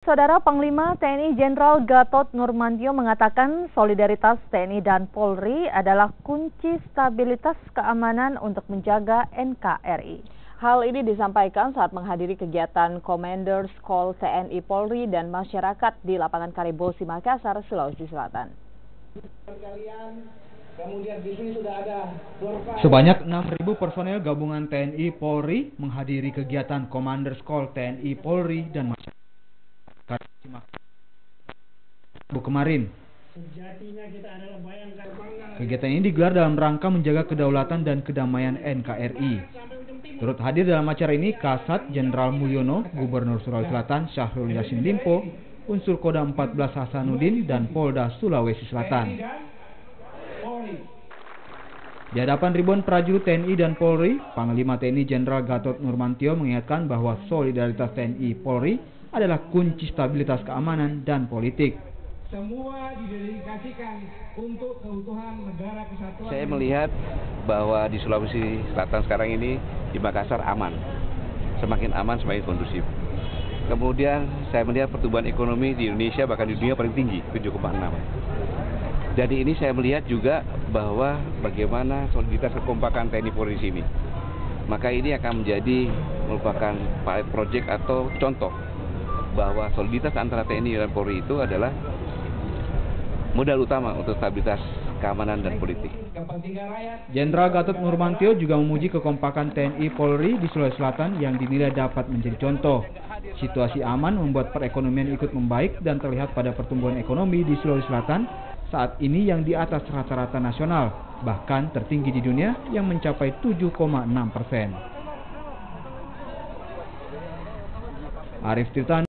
Saudara Panglima TNI Jenderal Gatot Nurmantio mengatakan solidaritas TNI dan Polri adalah kunci stabilitas keamanan untuk menjaga NKRI. Hal ini disampaikan saat menghadiri kegiatan Commanders Call TNI Polri dan masyarakat di lapangan Karibosi, Makassar, Sulawesi Selatan. Sebanyak 6.000 personel gabungan TNI Polri menghadiri kegiatan Commanders Call TNI Polri dan masyarakat kemarin. Kegiatan ini digelar dalam rangka menjaga kedaulatan dan kedamaian NKRI. Turut hadir dalam acara ini Kasat Jenderal Mulyono, Gubernur Sulawesi Selatan Syahrul Yassin Limpo, Unsur Kodam 14 Hasanuddin, dan Polda Sulawesi Selatan. Di hadapan ribuan prajurit TNI dan Polri, Panglima TNI Jenderal Gatot Nurmantio mengingatkan bahwa solidaritas TNI Polri adalah kunci stabilitas keamanan dan politik. Semua didedikasikan untuk keutuhan negara kesatuan. Saya melihat bahwa di Sulawesi Selatan sekarang ini, di Makassar aman. Semakin aman, semakin kondusif. Kemudian saya melihat pertumbuhan ekonomi di Indonesia bahkan di dunia paling tinggi, 7,6. Jadi ini saya melihat juga bahwa bagaimana soliditas kekompakan TNI Polri di sini. Maka ini akan menjadi merupakan pilot project atau contoh bahwa soliditas antara TNI dan Polri itu adalah modal utama untuk stabilitas keamanan dan politik. Jenderal Gatot Nurmantio juga memuji kekompakan TNI Polri di Sulawesi Selatan yang dinilai dapat menjadi contoh. Situasi aman membuat perekonomian ikut membaik dan terlihat pada pertumbuhan ekonomi di Sulawesi Selatan saat ini yang di atas rata-rata nasional, bahkan tertinggi di dunia yang mencapai 7,6%. Arif Tirtan